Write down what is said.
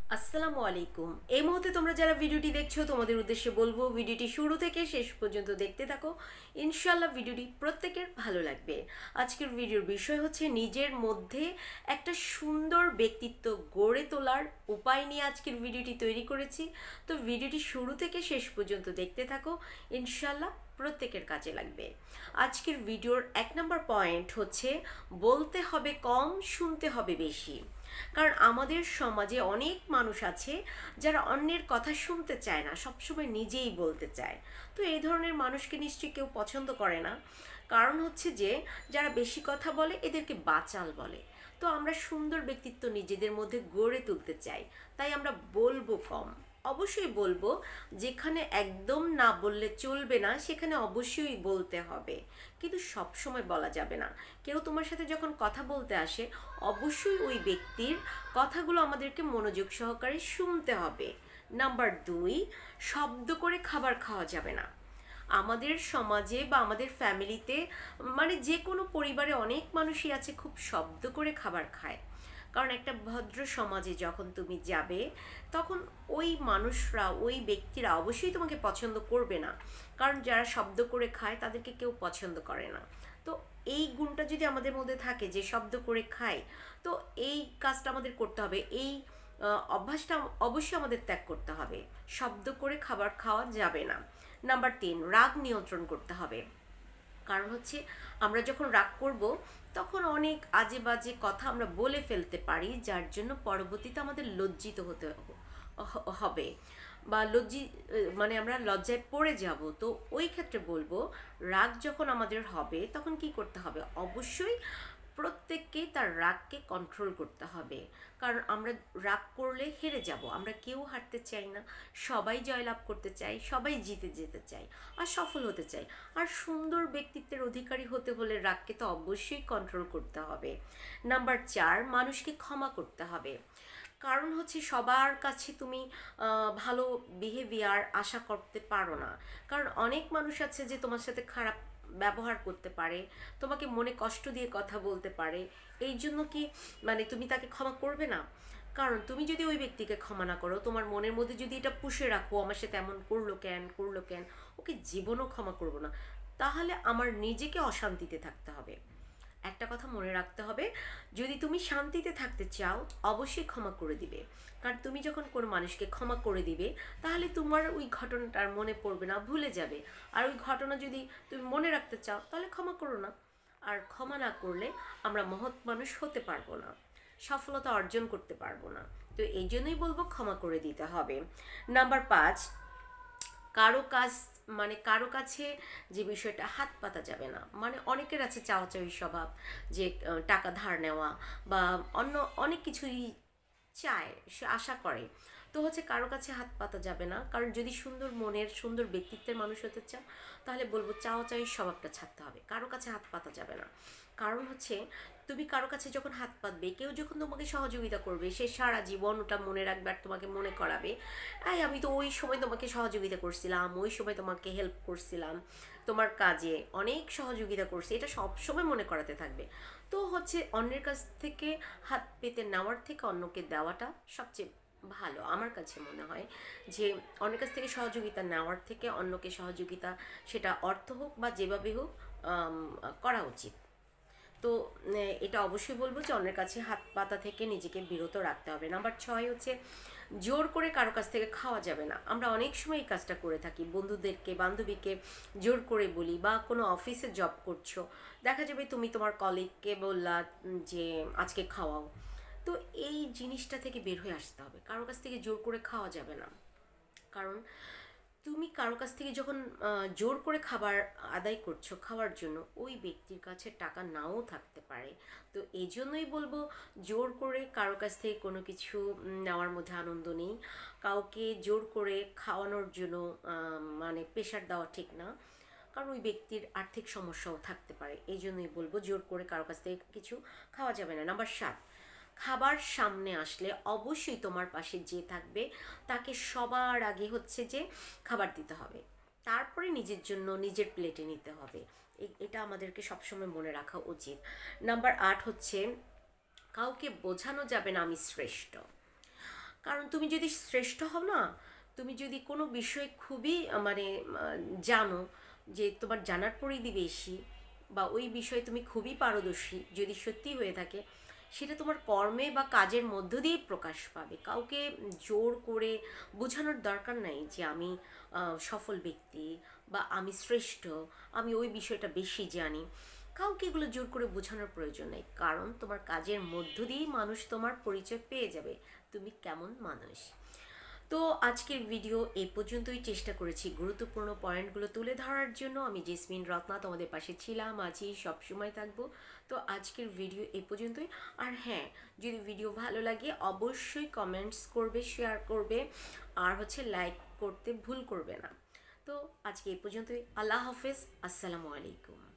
আসসালামু আলাইকুম। এই মুহূর্তে তোমরা যারা ভিডিওটি দেখছো তোমাদের উদ্দেশ্যে বলবো ভিডিওটি শুরু থেকে শেষ পর্যন্ত দেখতে থাকো। ইনশাল্লাহ ভিডিওটি প্রত্যেকের ভালো লাগবে। আজকের ভিডিওর বিষয় হচ্ছে নিজের মধ্যে একটা সুন্দর ব্যক্তিত্ব গড়ে তোলার উপায় নিয়ে আজকের ভিডিওটি তৈরি করেছি। তো ভিডিওটি শুরু থেকে শেষ পর্যন্ত দেখতে থাকো, ইনশাল্লাহ প্রত্যেকের কাজে লাগবে। আজকের ভিডিওর 1 নম্বর পয়েন্ট হচ্ছে বলতে হবে কম, শুনতে হবে বেশি। কারণ আমাদের সমাজে অনেক মানুষ আছে যারা অন্যের কথা শুনতে চায় না, সবসময় নিজেই বলতে চায়। তো এই ধরনের মানুষকে নিশ্চয়ই কেউ পছন্দ করে না। কারণ হচ্ছে যে যারা বেশি কথা বলে এদেরকে বাচাল বলে। তো আমরা সুন্দর ব্যক্তিত্ব নিজেদের মধ্যে গড়ে তুলতে চাই, তাই আমরা বলবো কম। অবশ্যই বলবো, যেখানে একদম না বললে চলবে না সেখানে অবশ্যই বলতে হবে, কিন্তু সব সময় বলা যাবে না। কেউ তোমার সাথে যখন কথা বলতে আসে অবশ্যই ওই ব্যক্তির কথাগুলো আমাদেরকে মনোযোগ সহকারে শুনতে হবে। নাম্বার 2, শব্দ করে খাবার খাওয়া যাবে না। আমাদের সমাজে বা আমাদের ফ্যামিলিতে, মানে যে কোনো পরিবারে অনেক মানুষই আছে খুব শব্দ করে খাবার খায়। কারণ একটা ভদ্র সমাজে যখন তুমি যাবে তখন ওই মানুষরা, ওই ব্যক্তিরা অবশ্যই তোমাকে পছন্দ করবে না। কারণ যারা শব্দ করে খায় তাদেরকে কেউ পছন্দ করে না। তো এই গুণটা যদি আমাদের মধ্যে থাকে যে শব্দ করে খায়, তো এই কাজটা আমাদের করতে হবে। এই অভ্যাসটা অবশ্যই আমাদের ত্যাগ করতে হবে। শব্দ করে খাবার খাওয়া যাবে না। নাম্বার 3, রাগ নিয়ন্ত্রণ করতে হবে। কারণ হচ্ছে আমরা যখন রাগ করব তখন অনেক আজে বাজে কথা আমরা বলে ফেলতে পারি, যার জন্য পরবর্তীতে আমাদের লজ্জিত হতে হবে বা মানে আমরা লজ্জায় পড়ে যাব। তো ওই ক্ষেত্রে বলবো, রাগ যখন আমাদের হবে তখন কি করতে হবে, অবশ্যই প্রত্যেককে তার রাগকে কন্ট্রোল করতে হবে। কারণ আমরা রাগ করলে হেরে যাব, আমরা কেউ হারতে চাই না, সবাই জয়লাভ করতে চাই, সবাই জিতে যেতে চাই আর সফল হতে চাই। আর সুন্দর ব্যক্তিত্বের অধিকারী হতে হলে রাগকে তো অবশ্যই কন্ট্রোল করতে হবে। নাম্বার 4, মানুষকে ক্ষমা করতে হবে। কারণ হচ্ছে সবার কাছে তুমি ভালো বিহেভিয়ার আশা করতে পারো না। কারণ অনেক মানুষ আছে যে তোমার সাথে খারাপ ব্যবহার করতে পারে, তোমাকে মনে কষ্ট দিয়ে কথা বলতে পারে। এই জন্য কি মানে তুমি তাকে ক্ষমা করবে না? কারণ তুমি যদি ওই ব্যক্তিকে ক্ষমা না করো, তোমার মনের মধ্যে যদি এটা পুষে রাখো, আমার সাথে এমন করলো কেন, ওকে জীবনও ক্ষমা করবো না, তাহলে আমার নিজেকে অশান্তিতে থাকতে হবে। একটা কথা মনে রাখতে হবে, যদি তুমি শান্তিতে থাকতে চাও অবশ্যই ক্ষমা করে দিবে। কারণ তুমি যখন কোনো মানুষকে ক্ষমা করে দিবে তাহলে তোমার ওই ঘটনাটার মনে পড়বে না, ভুলে যাবে। আর ওই ঘটনা যদি তুমি মনে রাখতে চাও তাহলে ক্ষমা করো না। আর ক্ষমা না করলে আমরা মহৎ মানুষ হতে পারবো না, সফলতা অর্জন করতে পারবো না। তো এই জন্যই বলবো ক্ষমা করে দিতে হবে। নাম্বার 5, কারো কাজ মানে কারো কাছে যে বিষয়টা হাত পাতা যাবে না। মানে অনেকের আছে চাওয়াচাওয়ি স্বভাব, যে টাকা ধার নেওয়া বা অন্য অনেক কিছুই চায়, সে আশা করে। তো হচ্ছে কারো কাছে হাত পাতা যাবে না। কারণ যদি সুন্দর মনের সুন্দর ব্যক্তিত্বের মানুষ হতে চাও তাহলে বলবো চাওয়াচাওয়ির স্বভাবটা ছাড়তে হবে, কারো কাছে হাত পাতা যাবে না। কারণ হচ্ছে তুমি কারো কাছে যখন হাত পাতবে, কেউ যখন তোমাকে সহযোগিতা করবে, সে সারা জীবন ওটা মনে রাখবে আর তোমাকে মনে করাবে, এই আমি তো ওই সময় তোমাকে সহযোগিতা করছিলাম, ওই সময় তোমাকে হেল্প করছিলাম, তোমার কাজে অনেক সহযোগিতা করছি, এটা সব সময় মনে করাতে থাকবে। তো হচ্ছে অন্যের কাছ থেকে হাত পেতে নেওয়ার থেকে অন্যকে দেওয়াটা সবচেয়ে ভালো আমার কাছে মনে হয়। যে অন্যের কাছ থেকে সহযোগিতা নেওয়ার থেকে অন্যকে সহযোগিতা, সেটা অর্থ হোক বা যেভাবে হোক, করা উচিত। তো এটা অবশ্যই বলবো যে অন্যের কাছে হাত পাতা থেকে নিজেকে বিরত রাখতে হবে। নাম্বার 6 হচ্ছে জোর করে কারো কাছ থেকে খাওয়া যাবে না। আমরা অনেক সময় এই কাজটা করে থাকি, বন্ধুদেরকে বান্ধবীকে জোর করে বলি, বা কোনো অফিসে জব করছো, দেখা যাবে তুমি তোমার কলিগকে বললা যে আজকে খাওয়াও। তো এই জিনিসটা থেকে বের হয়ে আসতে হবে, কারো কাছ থেকে জোর করে খাওয়া যাবে না। কারণ তুমি কারো কাছ থেকে যখন জোর করে খাবার আদায় করছো খাওয়ার জন্য, ওই ব্যক্তির কাছে টাকা নাও থাকতে পারে। তো এই জন্যই বলবো, জোর করে কারো কাছ থেকে কোনো কিছু নেওয়ার মধ্যে আনন্দ নেই। কাউকে জোর করে খাওয়ানোর জন্য মানে প্রেশার দেওয়া ঠিক না। কারণ ওই ব্যক্তির আর্থিক সমস্যাও থাকতে পারে। এই জন্যই বলবো জোর করে কারো কাছ থেকে কিছু খাওয়া যাবে না। নাম্বার 7, খাবার সামনে আসলে অবশ্যই তোমার পাশে যে থাকবে তাকে সবার আগে হচ্ছে যে খাবার দিতে হবে, তারপরে নিজের জন্য নিজের প্লেটে নিতে হবে। এটা আমাদেরকে সবসময় মনে রাখা উচিত। নাম্বার 8 হচ্ছে কাউকে বোঝানো যাবে না আমি শ্রেষ্ঠ। কারণ তুমি যদি শ্রেষ্ঠ হও না, তুমি যদি কোনো বিষয় খুবই মানে জানো, যে তোমার জানার পরিধি বেশি, বা ওই বিষয়ে তুমি খুবই পারদর্শী যদি সত্যি হয়ে থাকে, সেটা তোমার কর্মে বা কাজের মধ্য দিয়েই প্রকাশ পাবে। কাউকে জোর করে বোঝানোর দরকার নাই যে আমি সফল ব্যক্তি বা আমি শ্রেষ্ঠ, আমি ওই বিষয়টা বেশি জানি। কাউকে এগুলো জোর করে বোঝানোর প্রয়োজন নেই, কারণ তোমার কাজের মধ্য দিয়েই মানুষ তোমার পরিচয় পেয়ে যাবে তুমি কেমন মানুষ। তো আজকের ভিডিও এই পর্যন্তই। চেষ্টা করেছি গুরুত্বপূর্ণ পয়েন্টগুলো তুলে ধরার জন্য। আমি জেসমিন রত্না তোমাদের পাশে ছিলাম, আছি, সবসময় থাকবো। তো আজকের ভিডিও এই পর্যন্তই। আর হ্যাঁ, যদি ভিডিও ভালো লাগে অবশ্যই কমেন্টস করবে, শেয়ার করবে, আর লাইক করতে ভুল করবে না। তো আজকে এই পর্যন্তই। আল্লাহ হাফেজ, আসসালামু আলাইকুম।